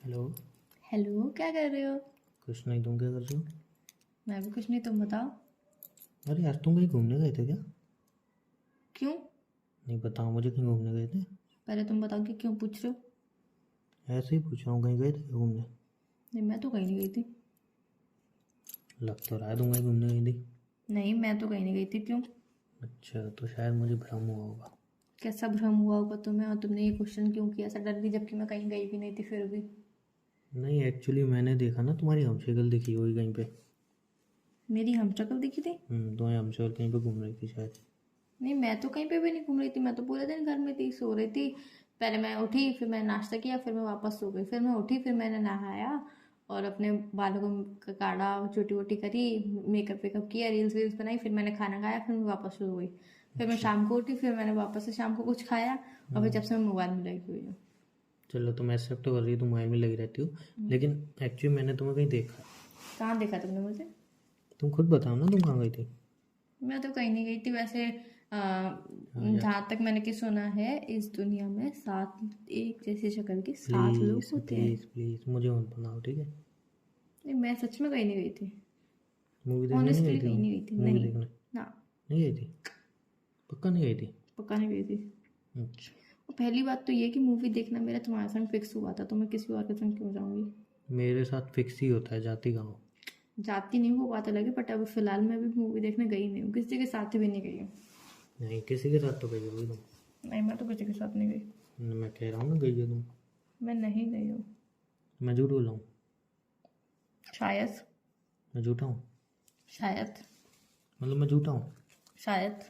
Hello. Hello, क्या कर रहे हो? कुछ नहीं, तुम क्या कर रही हो? मैं भी कुछ नहीं, तुम बताओ। अरे यार, तुम कहीं घूमने गए थे क्या? क्यों? नहीं, बताओ मुझे, कहीं घूमने गए थे? पहले तुम बताओ कि क्यों पूछ रहे हो। ऐसे ही पूछ रहा हूँ, कहीं गए थे क्या घूमने? नहीं, मैं तो कहीं नहीं गई थी। लग तो रहा है तुम कहीं घूमने गई थी। नहीं, मैं तो कहीं नहीं गई थी। क्यों? अच्छा, तो शायद मुझे भ्रम हुआ होगा। कैसा भ्रम हुआ होगा तुम्हें, और तुमने ये क्वेश्चन क्यों किया सडनली, जबकि मैं कहीं गई भी नहीं थी फिर भी। नहीं, एक्चुअली मैंने देखा ना, तुम्हारी हमशक्ल दिखी हुई कहीं पे। मेरी हमशक्ल दिखी थी? तुम्हारी हमशक्ल कहीं पे घूम रही थी शायद। नहीं, मैं तो कहीं पे भी नहीं घूम रही थी। मैं तो पूरे दिन घर में थी, सो रही थी। पहले मैं उठी, फिर मैंने नाश्ता किया, फिर मैं वापस सो गई, फिर मैं उठी, फिर मैंने नहाया और अपने बालों को काटा, चोटी वोटी करी, मेकअप वेकअप किया, रील्स वील्स बनाई, फिर मैंने खाना खाया, फिर मैं वापस सो गई। फिर मैं अच्छा। शाम को उठी, फिर मैंने वापस से शाम को कुछ खाया, और फिर जब से मैं मोबाइल में लगी हुई हूँ। चलो, तुम एक्सेप्ट कर रही हो, तुम मोबाइल में लगी रहती हो। लेकिन एक्चुअली मैंने तुम्हें कहीं देखा। कहाँ देखा तुमने मुझे? तुम खुद बताओ ना, तुम कहाँ गई थी? मैं तो कहीं नहीं गई थी वैसे। हाँ यार, जहाँ तक मैंने कि सुना है, इस दुनिया में सात एक जैसी शक्ल के सात लोग प्लीज़ होते हैं। प्लीज़ प्लीज़ मुझे मत बनाओ, ठीक है? नहीं, मैं सच में कहीं नहीं गई थी। मूवी देखने नहीं गई ऑनेस्टली थी कहीं तुम? नहीं गई थी, मूवी नहीं। देखने ना। नहीं गई थी? पक्का नहीं गई थी? पक्का नहीं गई थी। अच्छा। और पहली बात तो ये कि मूवी देखना मेरा तुम्हारे संग फिक्स हुआ था, तो मैं किसी और के संग क्यों जाऊंगी। मेरे साथ फिक्स ही होता है, जाती कहाँ हूँ। जाती नहीं, वो बात अलग है, बट अभी फिलहाल मैं भी मूवी देखने गई नहीं हूँ, किसी के साथ भी नहीं गई हूँ। नहीं, किसी के साथ तो गई होगी तुम। नहीं, मैं तो किसी के साथ नहीं गई। मैं कह रहा हूँ ना, गई हो तुम। मैं नहीं गई हूँ। मैं झूठ बोल रहा हूँ? शायद। मैं झूठा हूँ? शायद। मतलब मैं झूठा हूँ? शायद।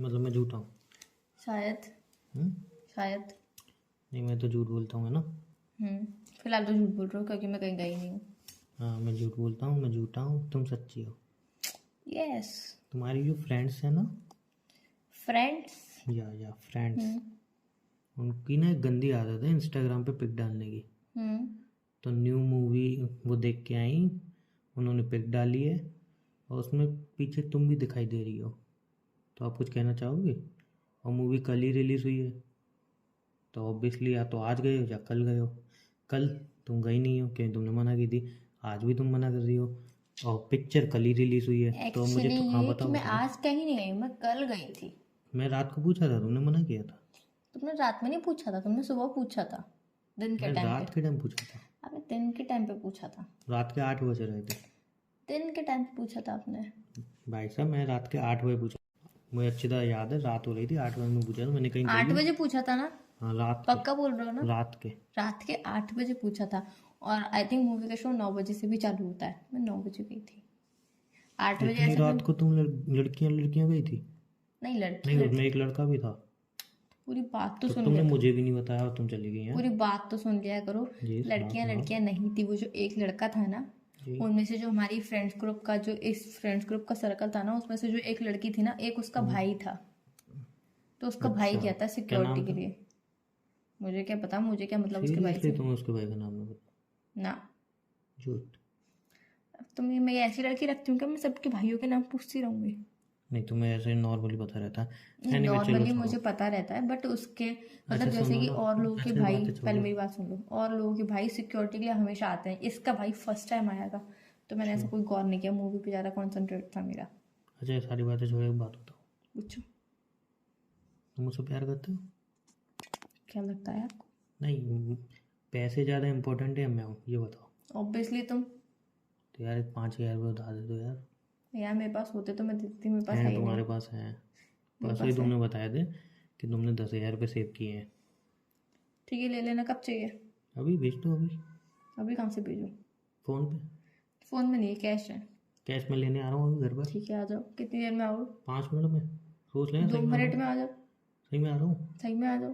मतलब मैं झूठा हूँ? शायद। हम्म? शायद। नहीं, मैं तो झूठ बोलता हूँ, है ना? हम्म। फिलहाल तो झूठ बोल रहे हो, क्योंकि मैं कहीं गई नहीं हूँ। हाँ, मैं झूठ बोलता हूँ, मैं झूठा हूँ, तुम सच्ची हो। यस। तुम्हारी जो फ्रेंड्स हैं ना, फ्रेंड्स। या फ्रेंड्स, हम्म। उनकी ना एक गंदी आदत है इंस्टाग्राम पे पिक डालने की। हम्म। तो न्यू मूवी वो देख के आई, उन्होंने पिक डाली है, और उसमें पीछे तुम भी दिखाई दे रही हो। तो आप कुछ कहना चाहोगे? और मूवी कल ही रिलीज़ हुई है, तो ऑब्वियसली या तो आज गए हो या कल गए हो। कल तुम गई नहीं हो क्योंकि तुमने मना की थी। आज भी तुम मना कर रही हो, और पिक्चर कल ही रिलीज़ हुई है, तो मुझे एक्चुअली तो हाँ ये कि बताओ मैं बताओ। आज कहीं नहीं गई, मैं कल गई थी। मैं रात को पूछा था, तुमने मना किया था। तुमने रात में नहीं पूछा था, तुमने सुबह पूछा था। दिन के मैंने टाइम पे। रात के टाइम पूछा था। आपने दिन के टाइम पे पूछा था। रात के 8 बज रहे थे। दिन के टाइम पे पूछा था आपने। भाई साहब, मैं रात के 8 बजे पूछा। मुझे अच्छी तरह याद है, रात हो रही थी, 8 बजे में पूछा था मैंने, कहीं गई 8 हो? बजे पूछा था ना? हाँ, रात के। पक्का बोल रहे हो ना? रात के। रात के 8 बजे पूछा था। और आई थिंक मूवी का शो 9 बजे से भी चालू होता है, मैं 9 बजे गई थी। 8 बजे इतनी ऐसा मैं। रात को तुम लड़कियां लड़कियां गई थी? नहीं, लड़की नहीं, उसमें लड़की। एक लड़का भी था। पूरी बात तो तो सुन तुमने लिया। मुझे भी नहीं बताया और तुम चली गई हैं? पूरी बात तो सुन लिया करो। जी, सुनाओ लड़कियां सुनाओ। लड़कियां नहीं थी, वो जो एक लड़का था ना, जी। उनमें से जो हमारी फ्रेंड्स ग्रुप का, जो इस फ्रेंड्स ग्रुप का सर्कल था ना, उसमें से जो एक लड़की थी ना, एक उसका भाई था। तो उसका भाई अच्छा, गया था क्या नाम सिक्योरिटी के था? लिए। मुझे क्या पता, मुझे क्या मतलब उसके भाई सीरियसली से। तुम्हें उसके भाई का नाम नहीं पता? ना। झूठ। तुम मैं ऐसी लड़की रखती हूँ क्या, मैं सबके भाइयों के नाम पूछती रहूंगी? नहीं, तुम्हें ऐसे नॉर्मली पता रहता है। नहीं, एनीवे, चलो नॉर्मली छोड़ो। मुझे पता रहता है, बट उसके अच्छा मतलब जैसे सुनो कि ना। और लोगों के अच्छा, भाई, बातें पहले छोड़ो। मेरी बात सुन लो, और लोगों के भाई सिक्योरिटी के लिए हमेशा आते हैं, इसका भाई फर्स्ट टाइम आया था। तो मैंने अच्छा। ऐसा कोई गौर नहीं किया, मूवी पे ज़्यादा कॉन्सेंट्रेट था मेरा। अच्छा, ये सारी बातें छोड़ो, एक बात बताओ। पूछो। तुम मुझसे प्यार करते हो? क्या लगता है आपको? नहीं, पैसे ज़्यादा इंपॉर्टेंट है या मैं हूँ, ये बताओ। ऑब्वियसली तुम। तो यार, एक 5,000 रुपये उधार दे दो यार। यार मेरे पास होते तो मैं देती, मेरे पास है हैं, ही नहीं। तुम्हारे पास हैं। मेरे परसों ही पास है। तुमने बताया थे कि तुमने 10,000 रुपये सेव किए हैं। ठीक है, ले लेना, कब चाहिए? अभी भेज दो, अभी। अभी कहाँ से भेजूँ? फ़ोन पे। फ़ोन में नहीं है, कैश है। कैश में लेने आ रहा हूँ अभी घर पर। ठीक है, आ जाओ, कितनी देर में आओ? 5 मिनट में। सोच लेना, दो सही में आ रहा मिनट हूँ। में आ जाओ। सही में आ रहा हूँ। सही में आ जाओ।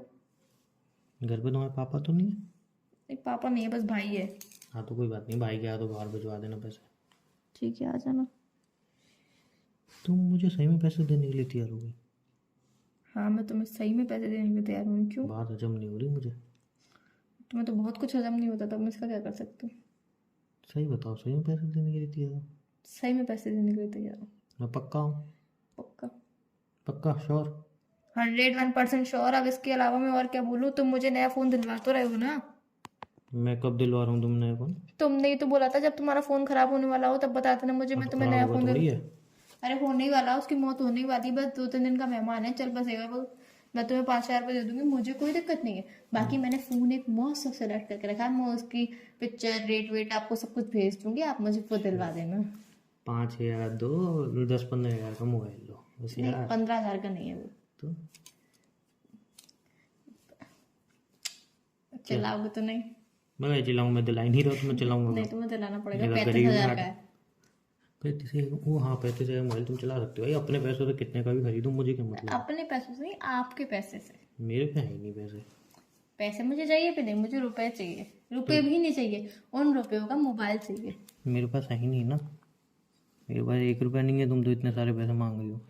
घर पे तुम्हारे पापा तो नहीं है? नहीं, पापा नहीं है, बस भाई है। हाँ, तो कोई बात नहीं, भाई के यहाँ तो बाहर भिजवा देना पैसे। ठीक है, आ जाना। तुम मुझे सही में पैसे देने के लिए तैयार हो गई? हाँ, मैं तुम्हें सही में पैसे देने के लिए तैयार हूँ, क्यों? बात हजम नहीं हो रही मुझे। तुम्हें तो बहुत कुछ हजम नहीं होता, तब मैं इसका क्या कर सकती हूँ? सही बताओ, सही में पैसे देने के लिए तैयार हो? सही में पैसे देने के लिए तैयार हूँ। मैं पक्का हूँ। पक्का। पक्का श्योर। 101% श्योर। अब इसके अलावा मैं और क्या बोलूँ, तुम मुझे नया फ़ोन दिलवा तो रहे हो ना? मैं कब दिलवा रहा हूँ तुम नया फोन? तुमने ही तो बोला था जब तुम्हारा फोन खराब होने वाला हो तब बता देना मुझे, अब मैं तो तुम्हें खराब नया होगा फोन दे थोड़ी दूँ। है। अरे होने ही वाला, उसकी मौत होने ही वाली, बस 2-3 दिन का मेहमान है, चल बसेगा वो। मैं तुम्हें 5,000 रुपये दे दूंगी, मुझे कोई दिक्कत नहीं है। बाकी मैंने फोन एक मस्त सेलेक्ट करके रखा है, मैं उसकी पिक्चर रेट वेट आपको सब कुछ भेज दूंगी, आप मुझे वो दिलवा देना। 5,000 दो, 10-15 हज़ार का मोबाइल लो बस नहीं, यार। 15,000 का नहीं है वो। तो क्या? चलाओगे तो नहीं? मैं वही चलाऊँ? मैं दिला ही नहीं रहा तो मैं चलाऊंगा नहीं, क्यों? तुम्हें दिलाना पड़ेगा, मेरा पैंतीस गरीबी में हजार का हाथ। है। 35 वो, हाँ 35,000 मोबाइल तुम चला सकते हो भाई, अपने पैसों से कितने का भी खरीदो, मुझे क्या मतलब है? अपने पैसों से नहीं, आपके पैसे से। मेरे पे है ही नहीं पैसे। पैसे मुझे चाहिए भी नहीं, मुझे रुपए चाहिए। रुपए भी नहीं चाहिए, उन रुपयों का मोबाइल चाहिए। मेरे पास है ही नहीं ना, मेरे पास 1 रुपया नहीं है, तुम तो इतने सारे पैसे मांग रही हो।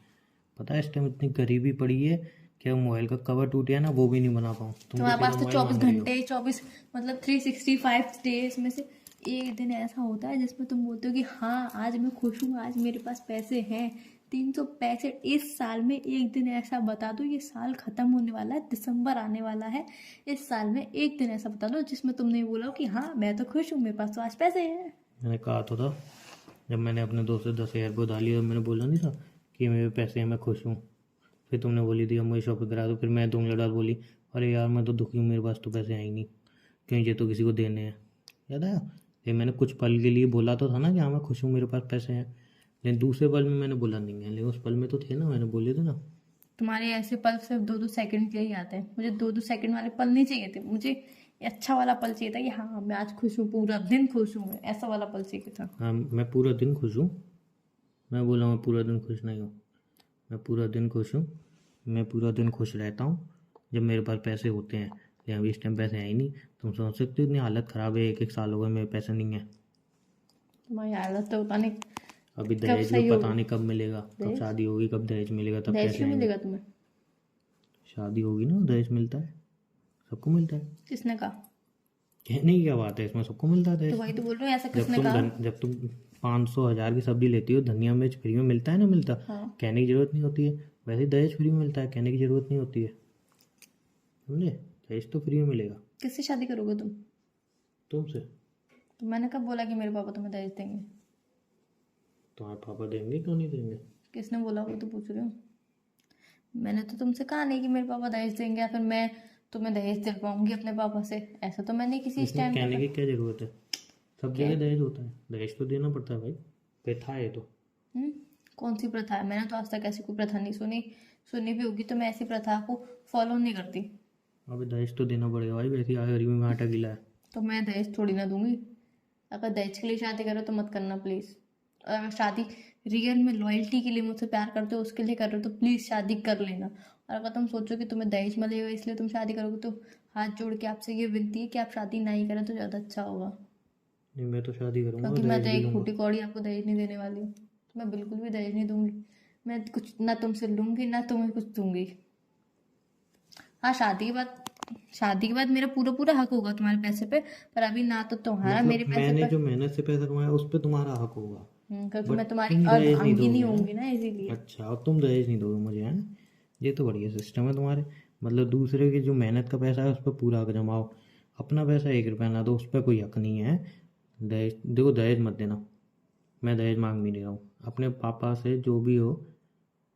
पता है इस टाइम इतनी गरीबी पड़ी है कि मोबाइल का कवर टूट गया ना, वो भी नहीं बना पाऊँ, तुम तुम्हारे तो पास सीधा तो मोबाइल 24 मांग रही हो। घंटे 24 मतलब 365 डेज में से एक दिन ऐसा होता है जिसमें तुम बोलते हो कि हाँ आज मैं खुश हूँ, आज मेरे पास पैसे हैं। 365 इस साल में एक दिन ऐसा बता दो, ये साल खत्म होने वाला है, दिसंबर आने वाला है, इस साल में एक दिन ऐसा बता दो जिसमें तुमने बोला हो कि हाँ मैं तो खुश हूँ, मेरे पास तो आज पैसे हैं। मैंने कहा तो था, जब मैंने अपने दोस्त से 10,000 को उधार लिया तो मैंने बोला नहीं था कि मेरे पैसे हैं मैं खुश हूँ। फिर तुमने बोली थी अब मुझे शॉपिंग करा दो, फिर मैं 2 मिनट बाद बोली अरे यार मैं तो दुखी हूँ, मेरे पास तो पैसे हैं ही नहीं, क्यों ये तो किसी को देने हैं। याद आया? फिर मैंने कुछ पल के लिए बोला तो था ना कि हाँ मैं खुश हूँ मेरे पास पैसे हैं, लेकिन दूसरे पल में मैंने बोला नहीं है, लेकिन उस पल में तो थे ना, मैंने बोले थे ना। तुम्हारे ऐसे पल सिर्फ 2-2 सेकंड के ही आते हैं, मुझे 2-2 सेकंड वाले पल नहीं चाहिए थे, मुझे अच्छा वाला पल चाहिए था कि हाँ मैं आज खुश हूँ, पूरा दिन खुश हूँ, मैं ऐसा वाला पल चाहिए था। हाँ मैं पूरा दिन खुश हूँ, मैं बोला मैं पूरा दिन खुश नहीं हूँ, मैं पूरा दिन खुश हूँ, मैं पूरा दिन खुश रहता हूँ जब मेरे पास पैसे होते हैं, लेकिन अभी इस टाइम पैसे हैं ही नहीं। तुम समझ सकते हो इतनी हालत ख़राब है, 1-1 साल हो गए मेरे पैसे नहीं है। तुम्हारी हालत तो पता नहीं अभी कब दहेज भी सही पता होगी। नहीं कब मिलेगा, कब दहेज? शादी होगी, कब दहेज मिलेगा, तब दहेज पैसे क्यों आएंगे। मिलेगा तुम्हें? शादी होगी ना दहेज मिलता है, सबको मिलता है। किसने कहा? कहने की क्या बात है इसमें, सबको मिलता है तो दहेज। वही तो बोल रही हूँ, ऐसा जब किसने तुम कहा? जब तुम 500-1,000 की सब्जी लेती हो, धनिया मिर्च फ्री में मिलता है ना, मिलता, हाँ। कहने की ज़रूरत नहीं होती है। वैसे ही दहेज फ्री में मिलता है, कहने की ज़रूरत नहीं होती है, समझे? दहेज तो फ्री में मिलेगा। किससे शादी करोगे तुम? तुमसे। तो मैंने कब बोला कि मेरे पापा तुम्हें दहेज देंगे? तुम्हारे पापा देंगे, क्यों नहीं देंगे? किसने बोला, वो तो पूछ रही हूँ। मैंने तो तुमसे कहा नहीं कि मेरे पापा दहेज देंगे या फिर मैं तुम्हें दहेज दिल पाऊंगी अपने पापा से, ऐसा तो मैंने किसी इसमें स्टैंड कहने पे। की क्या ज़रूरत है, सब जगह दहेज होता है, दहेज तो देना पड़ता है भाई, प्रथा है तो। कौन सी प्रथा है? मैंने तो आज तक ऐसी कोई प्रथा नहीं सुनी, सुनी भी होगी तो मैं ऐसी प्रथा को फॉलो नहीं करती। अभी दहेज तो देना पड़ेगा भाई, वैसे ही गरीबी में आटा गिला है। तो मैं दहेज थोड़ी ना दूंगी। अगर दहेज के लिए शादी करो तो मत करना प्लीज़। और अगर शादी रियल में लॉयल्टी के लिए मुझसे प्यार करते हो उसके लिए कर रहे हो तो प्लीज़ शादी कर लेना। और अगर तुम सोचो कि तुम्हें दहेज मिलेगा इसलिए तुम शादी करोगे तो हाथ जोड़ के आपसे ये विनती है कि आप शादी नहीं करें तो ज़्यादा अच्छा होगा। नहीं मैं तो शादी करूँगा, क्योंकि मैं दहेज तो भी एक लूँगा। फूटी कौड़ी आपको दहेज नहीं देने वाली हूँ, तो मैं बिल्कुल भी दहेज नहीं दूंगी। मैं कुछ ना तुमसे लूंगी ना तुम्हें कुछ दूंगी। हाँ, शादी के बाद मेरा पूरा पूरा हक होगा तुम्हारे पैसे पे, पर अभी ना तो तुम्हारा मेरे मतलब पैसे मैंने पर। जो मेहनत से पैसा कमाया उस पर तुम्हारा हक होगा, क्योंकि बट मैं तुम्हारी तुम दहेज नहीं अर्धांगिनी दोगे हैं? होंगी ना इसीलिए। अच्छा, और तुम दहेज नहीं दोगे मुझे, हैं? ये तो बढ़िया सिस्टम है तुम्हारे, मतलब दूसरे की जो मेहनत का पैसा है उस पर पूरा हक जमाओ, अपना पैसा 1 रुपया ना दो, उस पर कोई हक नहीं है। दहेज देखो, दहेज मत देना, मैं दहेज मांग भी नहीं रहा हूँ। अपने पापा से जो भी हो,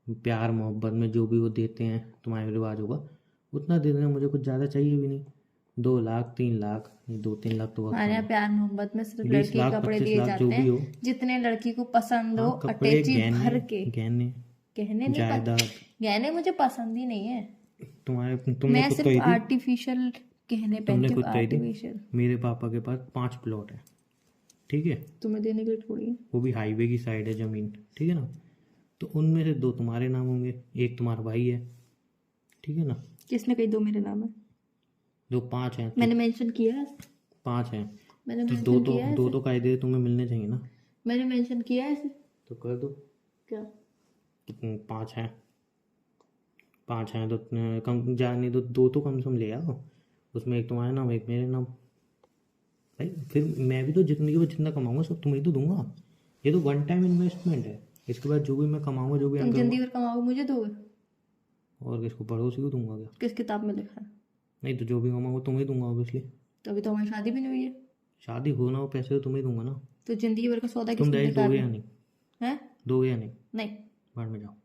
प्यार मोहब्बत में जो भी वो देते हैं तुम्हारे रिवाज होगा उतना दे देना, मुझे कुछ ज़्यादा चाहिए भी नहीं। 2 लाख 3 लाख, नहीं 2-3 लाख तो बहुत हमारे कम यहाँ है। प्यार मोहब्बत में सिर्फ 20 लड़की के लाख कपड़े 25 दिए लाख जो जाते भी हो। हैं जितने लड़की को पसंद हो, हाँ, कपड़े अटैची गहने भर के। गहने गहने नहीं जायदाद। गहने मुझे पसंद ही नहीं है। तुमने मैं खुद सिर्फ कही थी, आर्टिफिशियल गहने तुमने पहनती हूँ, खुद कही थी आर्टिफिशियल। मेरे पापा के पास 5 प्लॉट है, ठीक है, तुम्हें देने के लिए थोड़ी है। वो भी हाईवे की साइड है ज़मीन, ठीक है ना, तो उनमें से 2 तुम्हारे नाम होंगे, एक तुम्हारा भाई है, ठीक है ना, किसने कही 2 मेरे नाम है? जो 5 हैं तो मैंने मेंशन किया है? 5 हैं मैंने तो मेंशन किया है दो ऐसे? तो कायदे तुम्हें मिलने चाहिए ना, मैंने मेंशन किया है ऐसे? तो कर दो। क्या? कितने? 5 हैं तो कम जा नहीं, तो 2 तो कम से कम ले आओ, उसमें एक तुम्हारा नाम एक मेरे नाम। भाई फिर मैं भी तो जिंदगी में जितना कमाऊंगा सब तुम्हें तो दूंगा, ये तो वन टाइम इन्वेस्टमेंट है, इसके बाद जो भी मैं कमाऊंगा, जो भी तुम अर्न जिंदगी करूंगा, भर कमाओगे मुझे दोगे? और किसको, पड़ोसी को दूंगा क्या? किस किताब में लिखा है? नहीं तो जो भी कमाऊंगा तुम्हें दूंगा ऑब्वियसली। तो अभी तो हमारी शादी भी नहीं हुई है। शादी हो ना हो, पैसे तो तुम्हें दूंगा ना। तो जिंदगी भर का सौदा तुम किसने दहेज बेकार दोगे में या नहीं? है? दोगे या नहीं? नहीं। बाहर में जाओ।